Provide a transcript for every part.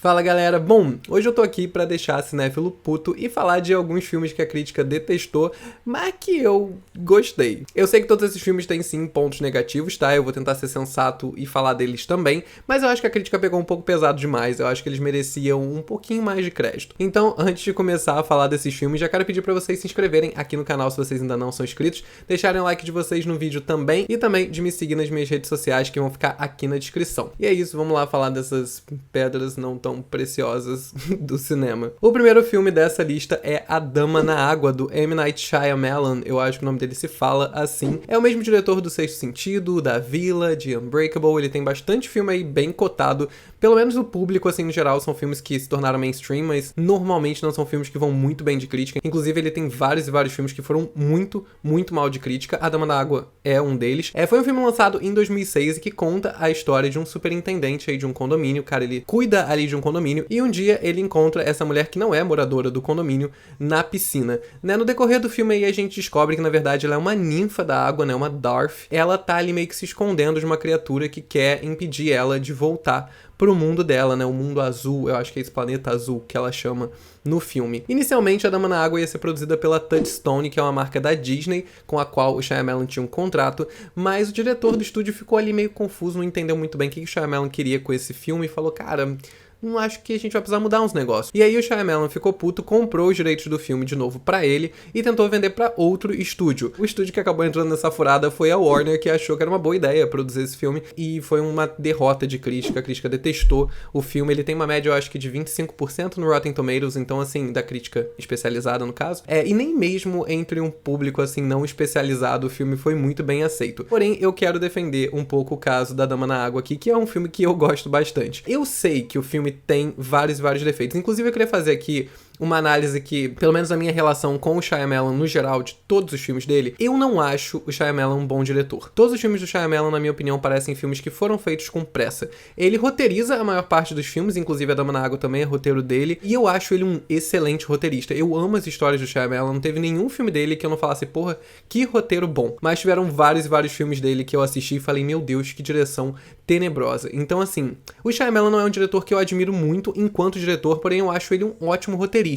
Fala galera, bom, hoje eu tô aqui pra deixar cinéfilo puto e falar de alguns filmes que a crítica detestou, mas que eu gostei. Eu sei que todos esses filmes têm sim pontos negativos, tá? Eu vou tentar ser sensato e falar deles também, mas eu acho que a crítica pegou um pouco pesado demais, eu acho que eles mereciam um pouquinho mais de crédito. Então, antes de começar a falar desses filmes, já quero pedir pra vocês se inscreverem aqui no canal se vocês ainda não são inscritos, deixarem o like de vocês no vídeo também e também de me seguir nas minhas redes sociais que vão ficar aqui na descrição. E é isso, vamos lá falar dessas pedras não tão preciosas do cinema. O primeiro filme dessa lista é A Dama na Água, do M. Night Shyamalan, eu acho que o nome dele se fala assim. É o mesmo diretor do Sexto Sentido, da Vila, de Unbreakable, ele tem bastante filme aí bem cotado, pelo menos o público, assim, no geral, são filmes que se tornaram mainstream, mas normalmente não são filmes que vão muito bem de crítica. Inclusive, ele tem vários e vários filmes que foram muito mal de crítica. A Dama na Água é um deles. Foi um filme lançado em 2006 e que conta a história de um superintendente aí de um condomínio. O cara, ele cuida ali de um condomínio e um dia ele encontra essa mulher que não é moradora do condomínio na piscina. No decorrer do filme aí a gente descobre que na verdade ela é uma ninfa da água, uma Darth. Ela tá ali meio que se escondendo de uma criatura que quer impedir ela de voltar pro mundo dela, o mundo azul, eu acho que é esse planeta azul que ela chama no filme. Inicialmente, A Dama na Água ia ser produzida pela Touchstone, que é uma marca da Disney, com a qual o Shyamalan tinha um contrato, mas o diretor do estúdio ficou ali meio confuso, não entendeu muito bem o que o Shyamalan queria com esse filme e falou, cara, não acho que a gente vai precisar mudar uns negócios. E aí o Shyamalan ficou puto, comprou os direitos do filme de novo pra ele e tentou vender pra outro estúdio. O estúdio que acabou entrando nessa furada foi a Warner, que achou que era uma boa ideia produzir esse filme e foi uma derrota de crítica. A crítica detestou o filme. Ele tem uma média, eu acho que de 25% no Rotten Tomatoes, então assim, da crítica especializada no caso. E nem mesmo entre um público assim não especializado o filme foi muito bem aceito. Porém, eu quero defender um pouco o caso da Dama na Água aqui, que é um filme que eu gosto bastante. Eu sei que o filme tem vários defeitos. Inclusive, eu queria fazer aqui uma análise que, pelo menos a minha relação com o Shyamalan no geral, de todos os filmes dele, eu não acho o Shyamalan um bom diretor. Todos os filmes do Shyamalan, na minha opinião, parecem filmes que foram feitos com pressa. Ele roteiriza a maior parte dos filmes, inclusive A Dama na Água também é roteiro dele, e eu acho ele um excelente roteirista. Eu amo as histórias do Shyamalan, não teve nenhum filme dele que eu não falasse, porra, que roteiro bom. Mas tiveram vários filmes dele que eu assisti e falei, meu Deus, que direção tenebrosa. Então, assim, o Shyamalan não é um diretor que eu admiro muito enquanto diretor, porém eu acho ele um ótimo roteirista.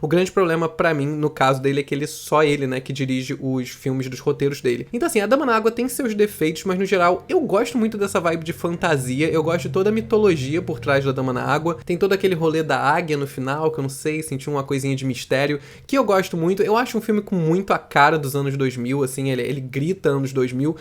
O grande problema pra mim, no caso dele, é que só ele, que dirige os filmes dos roteiros dele. Então assim, A Dama na Água tem seus defeitos, mas no geral, eu gosto muito dessa vibe de fantasia, eu gosto de toda a mitologia por trás da Dama na Água, tem todo aquele rolê da águia no final, que eu não sei, senti uma coisinha de mistério, que eu gosto muito. Eu acho um filme com muito a cara dos anos 2000, assim, ele grita anos 2000,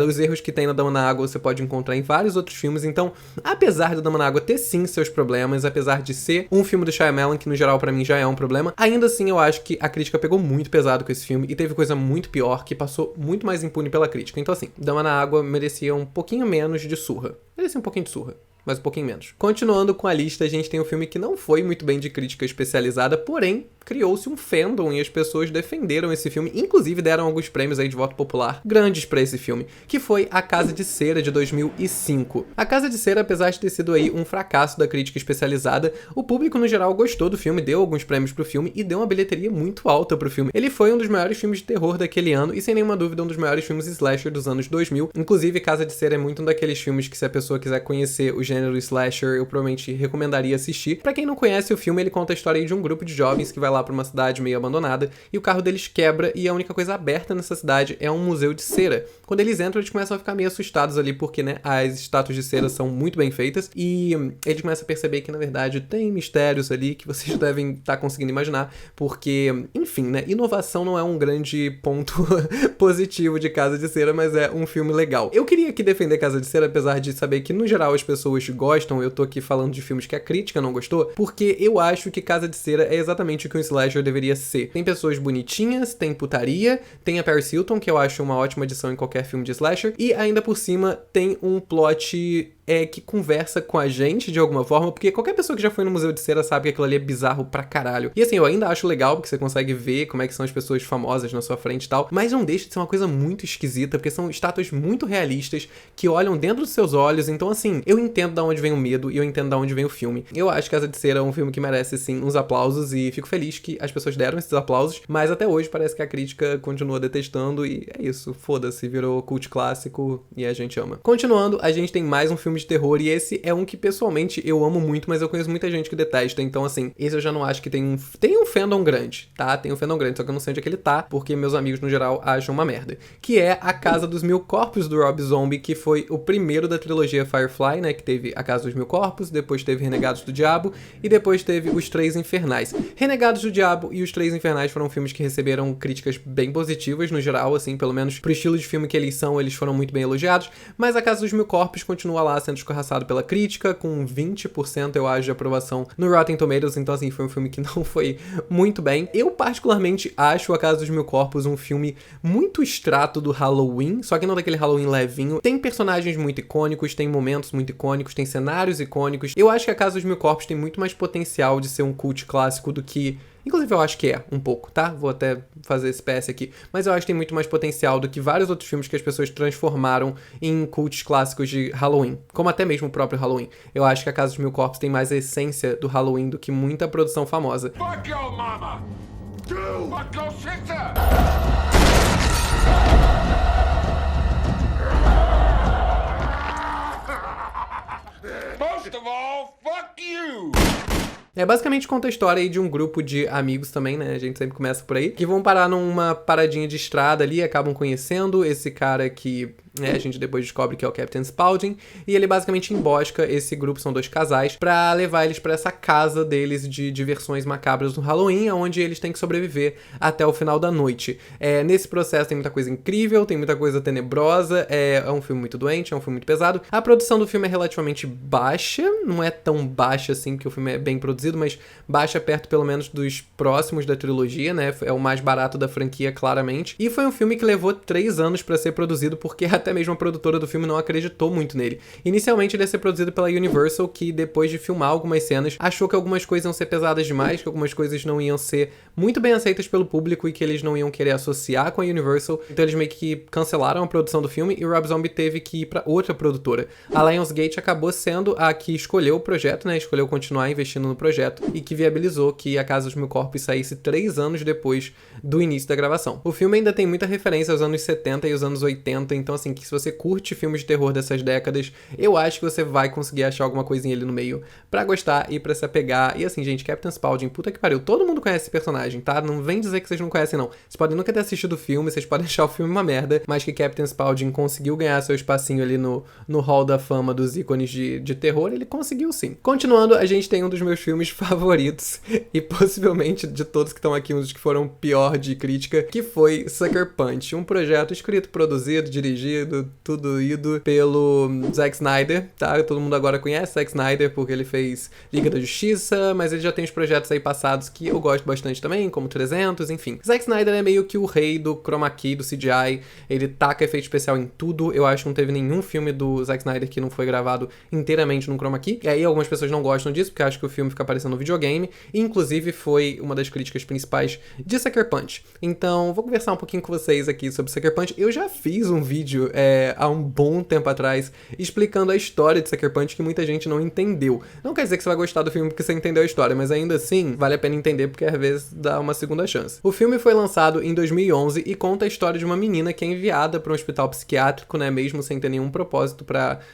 os erros que tem na Dama na Água você pode encontrar em vários outros filmes, então, apesar da Dama na Água ter sim seus problemas, apesar de ser um filme do Shyamalan, que no geral pra mim já é um problema, ainda assim eu acho que a crítica pegou muito pesado com esse filme e teve coisa muito pior que passou muito mais impune pela crítica. Então assim, Dama na Água merecia um pouquinho menos de surra. Merecia um pouquinho de surra, mas um pouquinho menos. Continuando com a lista, a gente tem um filme que não foi muito bem de crítica especializada, porém criou-se um fandom e as pessoas defenderam esse filme, inclusive deram alguns prêmios aí de voto popular grandes pra esse filme, que foi A Casa de Cera, de 2005. A Casa de Cera, apesar de ter sido aí um fracasso da crítica especializada, o público no geral gostou do filme, deu alguns prêmios pro filme e deu uma bilheteria muito alta pro filme. Ele foi um dos maiores filmes de terror daquele ano e sem nenhuma dúvida um dos maiores filmes slasher dos anos 2000. Inclusive, Casa de Cera é muito um daqueles filmes que se a pessoa quiser conhecer o gênero slasher, eu provavelmente recomendaria assistir. Pra quem não conhece o filme, ele conta a história aí de um grupo de jovens que vai lá pra uma cidade meio abandonada e o carro deles quebra e a única coisa aberta nessa cidade é um museu de cera. Quando eles entram, eles começam a ficar meio assustados ali porque, as estátuas de cera são muito bem feitas e eles começam a perceber que, na verdade, tem mistérios ali que vocês devem estar conseguindo imaginar porque, enfim, inovação não é um grande ponto positivo de Casa de Cera, mas é um filme legal. Eu queria aqui defender Casa de Cera, apesar de saber que, no geral, as pessoas gostam, eu tô aqui falando de filmes que a crítica não gostou, porque eu acho que Casa de Cera é exatamente o que um slasher deveria ser. Tem pessoas bonitinhas, tem putaria, tem a Paris Hilton, que eu acho uma ótima adição em qualquer filme de slasher, e ainda por cima tem um plot que conversa com a gente de alguma forma, porque qualquer pessoa que já foi no Museu de Cera sabe que aquilo ali é bizarro pra caralho. E assim, eu ainda acho legal, porque você consegue ver como é que são as pessoas famosas na sua frente e tal, mas não deixa de ser uma coisa muito esquisita, porque são estátuas muito realistas, que olham dentro dos seus olhos, então assim, eu entendo de onde vem o medo e eu entendo de onde vem o filme. Eu acho que Casa de Cera é um filme que merece, sim, uns aplausos e fico feliz que as pessoas deram esses aplausos, mas até hoje parece que a crítica continua detestando e é isso, foda-se, virou cult clássico e a gente ama. Continuando, a gente tem mais um filme filmes de terror, e esse é um que pessoalmente eu amo muito, mas eu conheço muita gente que detesta, então assim, esse eu já não acho que tem um fandom grande, tá? Tem um fandom grande, só que eu não sei onde é que ele tá, porque meus amigos no geral acham uma merda. Que é A Casa dos Mil Corpos, do Rob Zombie, que foi o primeiro da trilogia Firefly, né? Que teve A Casa dos Mil Corpos, depois teve Renegados do Diabo, e depois teve Os Três Infernais. Renegados do Diabo e Os Três Infernais foram filmes que receberam críticas bem positivas, no geral, assim, pelo menos pro estilo de filme que eles são, eles foram muito bem elogiados, mas A Casa dos Mil Corpos continua lá sendo escorraçado pela crítica, com 20%, eu acho, de aprovação no Rotten Tomatoes, então assim, foi um filme que não foi muito bem. Eu particularmente acho A Casa dos Mil Corpos um filme muito extrato do Halloween, só que não daquele Halloween levinho. Tem personagens muito icônicos, tem momentos muito icônicos, tem cenários icônicos. Eu acho que A Casa dos Mil Corpos tem muito mais potencial de ser um cult clássico do que... Inclusive eu acho que é, um pouco, tá? Vou até fazer esse PS aqui. Mas eu acho que tem muito mais potencial do que vários outros filmes que as pessoas transformaram em cults clássicos de Halloween. Como até mesmo o próprio Halloween. Eu acho que A Casa dos Mil Corpos tem mais a essência do Halloween do que muita produção famosa. Fuck your mama! Do! Fuck your sister! Most of all, fuck you! Basicamente conta a história aí de um grupo de amigos também, né? A gente sempre começa por aí. Que vão parar numa paradinha de estrada ali, acabam conhecendo esse cara que... a gente depois descobre que é o Captain Spaulding, e ele basicamente embosca esse grupo, são dois casais, pra levar eles pra essa casa deles de diversões macabras no Halloween, onde eles têm que sobreviver até o final da noite. Nesse processo tem muita coisa incrível, tem muita coisa tenebrosa, é um filme muito doente, é um filme muito pesado. A produção do filme é relativamente baixa, não é tão baixa assim, porque o filme é bem produzido, mas baixa perto pelo menos dos próximos da trilogia, né? É o mais barato da franquia, claramente. E foi um filme que levou 3 anos pra ser produzido, porque até mesmo a produtora do filme não acreditou muito nele. Inicialmente ele ia ser produzido pela Universal, que depois de filmar algumas cenas, achou que algumas coisas iam ser pesadas demais, que algumas coisas não iam ser muito bem aceitas pelo público e que eles não iam querer associar com a Universal. Então eles meio que cancelaram a produção do filme e o Rob Zombie teve que ir pra outra produtora. A Lionsgate acabou sendo a que escolheu o projeto, né? Escolheu continuar investindo no projeto e que viabilizou que A Casa dos Mil Corpos saísse 3 anos depois do início da gravação. O filme ainda tem muita referência aos anos 70 e os anos 80, então assim, que se você curte filmes de terror dessas décadas, eu acho que você vai conseguir achar alguma coisinha ali no meio pra gostar e pra se apegar. E assim, gente, Captain Spaulding, puta que pariu, todo mundo conhece esse personagem, tá? Não vem dizer que vocês não conhecem, não. Vocês podem nunca ter assistido o filme, vocês podem achar o filme uma merda, mas que Captain Spaulding conseguiu ganhar seu espacinho ali no hall da fama dos ícones de terror, ele conseguiu sim. Continuando, a gente tem um dos meus filmes favoritos, e possivelmente de todos que estão aqui, um dos que foram pior de crítica, que foi Sucker Punch, um projeto escrito, produzido, dirigido, tudo ido pelo Zack Snyder, tá? Todo mundo agora conhece Zack Snyder porque ele fez Liga da Justiça, mas ele já tem os projetos aí passados que eu gosto bastante também, como 300, enfim. Zack Snyder é meio que o rei do chroma key, do CGI, ele taca efeito especial em tudo, eu acho que não teve nenhum filme do Zack Snyder que não foi gravado inteiramente num chroma key, e aí algumas pessoas não gostam disso, porque acham que o filme fica parecendo um videogame, e inclusive foi uma das críticas principais de Sucker Punch. Então, vou conversar um pouquinho com vocês aqui sobre Sucker Punch. Eu já fiz um vídeo há um bom tempo atrás explicando a história de Sucker Punch que muita gente não entendeu. Não quer dizer que você vai gostar do filme porque você entendeu a história, mas ainda assim, vale a pena entender porque às vezes dá uma segunda chance. O filme foi lançado em 2011 e conta a história de uma menina que é enviada para um hospital psiquiátrico, né, mesmo sem ter nenhum propósito,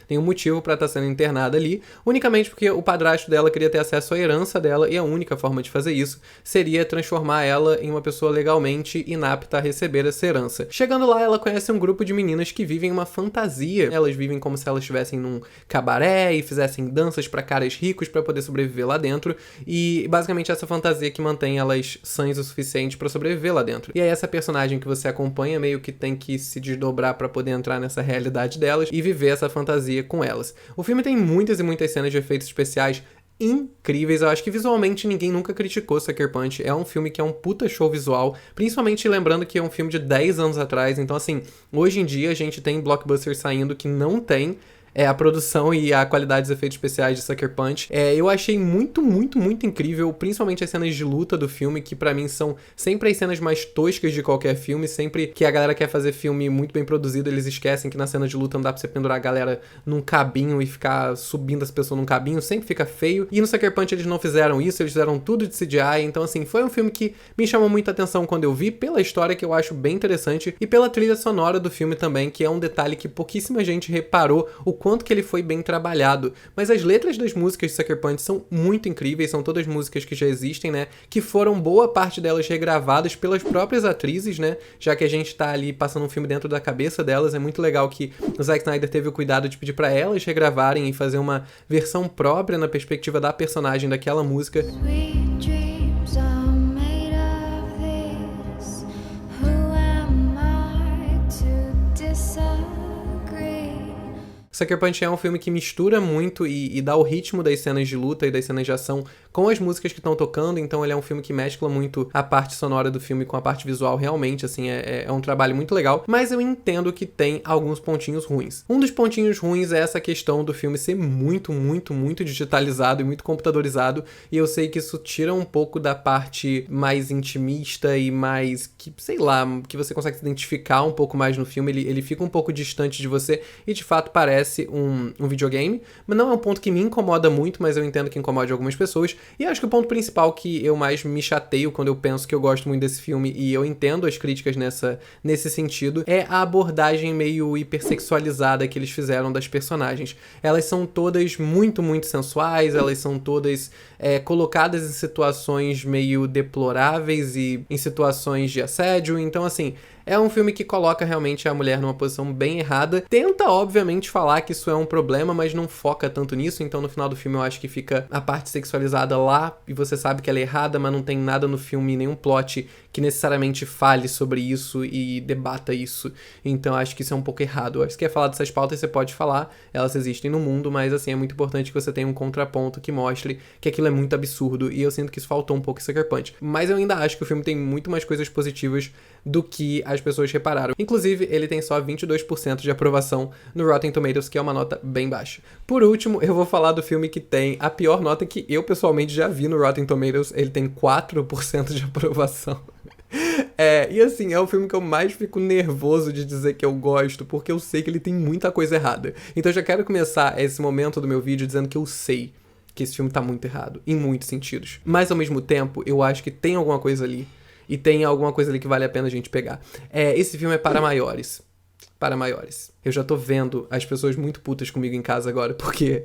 nenhum motivo para estar sendo internada ali, unicamente porque o padrasto dela queria ter acesso à herança dela e a única forma de fazer isso seria transformar ela em uma pessoa legalmente inapta a receber essa herança. Chegando lá, ela conhece um grupo de meninas que vivem uma fantasia. Elas vivem como se elas estivessem num cabaré e fizessem danças para caras ricos para poder sobreviver lá dentro, e basicamente essa fantasia que mantém elas sãs o suficiente para sobreviver lá dentro. E aí essa personagem que você acompanha meio que tem que se desdobrar para poder entrar nessa realidade delas e viver essa fantasia com elas. O filme tem muitas e muitas cenas de efeitos especiais incríveis. Eu acho que visualmente ninguém nunca criticou Sucker Punch. É um filme que é um puta show visual, principalmente lembrando que é um filme de 10 anos atrás, então assim, hoje em dia a gente tem blockbusters saindo que não tem a produção e a qualidade dos efeitos especiais de Sucker Punch. Eu achei muito, muito, muito incrível, principalmente as cenas de luta do filme, que pra mim são sempre as cenas mais toscas de qualquer filme. Sempre que a galera quer fazer filme muito bem produzido, eles esquecem que na cena de luta não dá pra você pendurar a galera num cabinho e ficar subindo as pessoas num cabinho, sempre fica feio. E no Sucker Punch eles não fizeram isso, eles fizeram tudo de CGI, então assim, foi um filme que me chamou muita atenção quando eu vi, pela história que eu acho bem interessante, e pela trilha sonora do filme também, que é um detalhe que pouquíssima gente reparou o quanto que ele foi bem trabalhado. Mas as letras das músicas de Sucker Punch são muito incríveis, são todas músicas que já existem, né? Que foram boa parte delas regravadas pelas próprias atrizes, né? Já que a gente tá ali passando um filme dentro da cabeça delas, é muito legal que o Zack Snyder teve o cuidado de pedir pra elas regravarem e fazer uma versão própria na perspectiva da personagem daquela música. Sweet dreams are made of this. Who am I to disagree? Sucker Punch é um filme que mistura muito e dá o ritmo das cenas de luta e das cenas de ação com as músicas que estão tocando, então ele é um filme que mescla muito a parte sonora do filme com a parte visual, realmente, assim, é um trabalho muito legal, mas eu entendo que tem alguns pontinhos ruins. Um dos pontinhos ruins é essa questão do filme ser muito, muito, muito digitalizado e muito computadorizado, e eu sei que isso tira um pouco da parte mais intimista e mais, que sei lá, que você consegue se identificar um pouco mais no filme, ele fica um pouco distante de você, e de fato parece um videogame, mas não é um ponto que me incomoda muito, mas eu entendo que incomoda algumas pessoas, e acho que o ponto principal que eu mais me chateio quando eu penso que eu gosto muito desse filme, e eu entendo as críticas nesse sentido, é a abordagem meio hipersexualizada que eles fizeram das personagens. Elas são todas muito, muito sensuais, elas são todas colocadas em situações meio deploráveis e em situações de assédio, então assim, é um filme que coloca realmente a mulher numa posição bem errada. Tenta, obviamente, falar que isso é um problema, mas não foca tanto nisso. Então, no final do filme, eu acho que fica a parte sexualizada lá e você sabe que ela é errada, mas não tem nada no filme, nenhum plot que necessariamente fale sobre isso e debata isso. Então, acho que isso é um pouco errado. Se quer falar dessas pautas, você pode falar. Elas existem no mundo, mas, assim, é muito importante que você tenha um contraponto que mostre que aquilo é muito absurdo. E eu sinto que isso faltou um pouco em Sucker Punch. Mas eu ainda acho que o filme tem muito mais coisas positivas do que as pessoas repararam. Inclusive, ele tem só 22% de aprovação no Rotten Tomatoes, que é uma nota bem baixa. Por último, eu vou falar do filme que tem a pior nota que eu pessoalmente já vi no Rotten Tomatoes. Ele tem 4% de aprovação. E assim, é o filme que eu mais fico nervoso de dizer que eu gosto, porque eu sei que ele tem muita coisa errada. Então eu já quero começar esse momento do meu vídeo dizendo que eu sei que esse filme tá muito errado, em muitos sentidos. Mas ao mesmo tempo, eu acho que tem alguma coisa ali. E tem alguma coisa ali que vale a pena a gente pegar. Esse filme é para maiores. Para maiores. Eu já tô vendo as pessoas muito putas comigo em casa agora, porque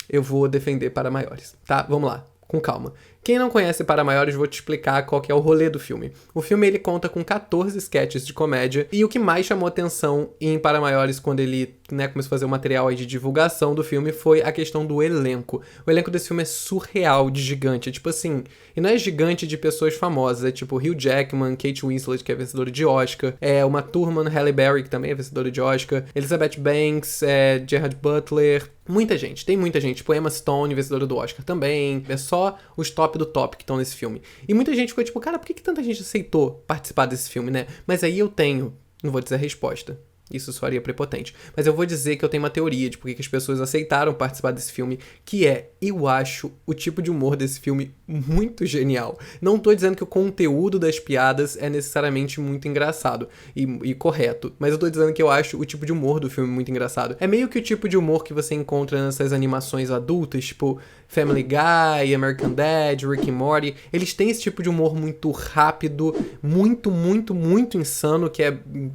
eu vou defender para maiores, tá? Vamos lá, com calma. Quem não conhece Para Maiores, vou te explicar qual que é o rolê do filme. O filme, ele conta com 14 sketches de comédia, e o que mais chamou atenção em Para Maiores, quando ele, começou a fazer o material aí de divulgação do filme, foi a questão do elenco. O elenco desse filme é surreal de gigante, tipo assim, e não é gigante de pessoas famosas, é tipo Hugh Jackman, Kate Winslet, que é vencedora de Oscar, Uma Thurman, Halle Berry, que também é vencedora de Oscar, Elizabeth Banks, Gerard Butler, muita gente, tem muita gente, tipo Emma Stone, vencedora do Oscar também, é só os top do top que estão nesse filme. E muita gente ficou tipo, cara, por que tanta gente aceitou participar desse filme, né? Mas aí eu tenho, não vou dizer a resposta, isso soaria prepotente, mas eu vou dizer que eu tenho uma teoria de por que as pessoas aceitaram participar desse filme, que eu acho o tipo de humor desse filme muito genial. Não tô dizendo que o conteúdo das piadas é necessariamente muito engraçado e correto, mas eu tô dizendo que eu acho o tipo de humor do filme muito engraçado. É meio que o tipo de humor que você encontra nessas animações adultas, tipo Family Guy, American Dad, Rick and Morty. Eles têm esse tipo de humor muito rápido, muito, muito, muito insano, que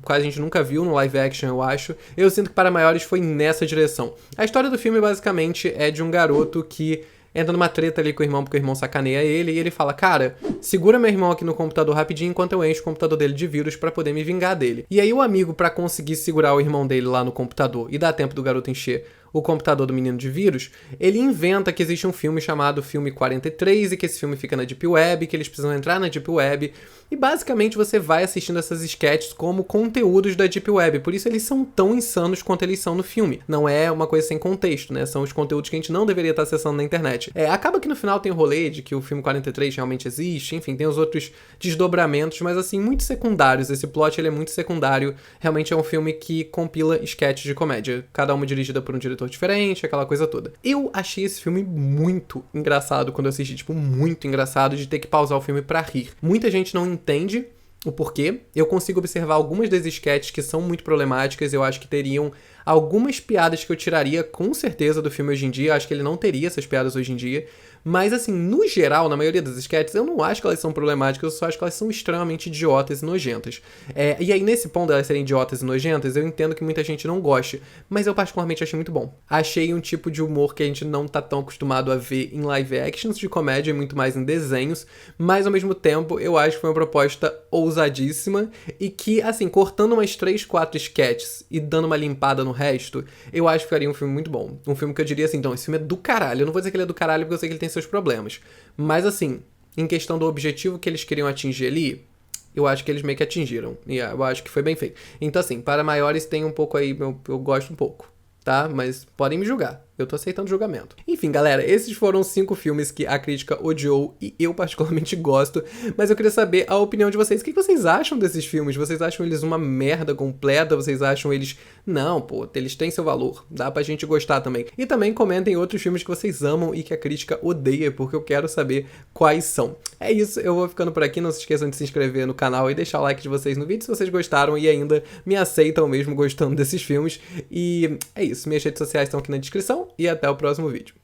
quase a gente nunca viu no live action, eu acho. Eu sinto que Para Maiores foi nessa direção. A história do filme, basicamente, é de um garoto que entra numa treta ali com o irmão, porque o irmão sacaneia ele, e ele fala, cara, segura meu irmão aqui no computador rapidinho, enquanto eu encho o computador dele de vírus pra poder me vingar dele. E aí o amigo, pra conseguir segurar o irmão dele lá no computador e dar tempo do garoto encher o computador do menino de vírus, ele inventa que existe um filme chamado Filme 43 e que esse filme fica na Deep Web, que eles precisam entrar na Deep Web, e basicamente você vai assistindo essas sketches como conteúdos da Deep Web, por isso eles são tão insanos quanto eles são no filme. Não é uma coisa sem contexto, né? São os conteúdos que a gente não deveria estar acessando na internet. Acaba que no final tem o rolê de que o filme 43 realmente existe, enfim, tem os outros desdobramentos, mas assim, muito secundários. Esse plot, ele é muito secundário. Realmente é um filme que compila sketches de comédia, cada uma dirigida por um diretor diferente, aquela coisa toda. Eu achei esse filme muito engraçado quando eu assisti, tipo, muito engraçado de ter que pausar o filme pra rir. Muita gente não entende o porquê. Eu consigo observar algumas das sketches que são muito problemáticas, eu acho que teriam algumas piadas que eu tiraria com certeza do filme hoje em dia, acho que ele não teria essas piadas hoje em dia, Mas assim, no geral, na maioria das sketches, eu não acho que elas são problemáticas, eu só acho que elas são extremamente idiotas e nojentas. E aí, nesse ponto delas serem idiotas e nojentas, eu entendo que muita gente não goste, mas eu particularmente achei muito bom. Achei um tipo de humor que a gente não tá tão acostumado a ver em live actions de comédia, muito mais em desenhos, mas ao mesmo tempo eu acho que foi uma proposta ousadíssima e que, assim, cortando umas 3, 4 sketches e dando uma limpada no resto, eu acho que faria um filme muito bom. Um filme que eu diria assim, então, esse filme é do caralho. Eu não vou dizer que ele é do caralho porque eu sei que ele tem seus problemas, mas assim, em questão do objetivo que eles queriam atingir ali, eu acho que eles meio que atingiram. E eu acho que foi bem feito. Então, assim, para maiores tem um pouco aí, eu gosto um pouco, tá? Mas podem me julgar. Eu tô aceitando julgamento. Enfim, galera, esses foram 5 filmes que a crítica odiou e eu particularmente gosto, mas eu queria saber a opinião de vocês. O que vocês acham desses filmes? Vocês acham eles uma merda completa? Vocês acham eles... Não, pô, eles têm seu valor. Dá pra gente gostar também. E também comentem outros filmes que vocês amam e que a crítica odeia, porque eu quero saber quais são. É isso, eu vou ficando por aqui. Não se esqueçam de se inscrever no canal e deixar o like de vocês no vídeo se vocês gostaram e ainda me aceitam mesmo gostando desses filmes. E é isso, minhas redes sociais estão aqui na descrição. E até o próximo vídeo.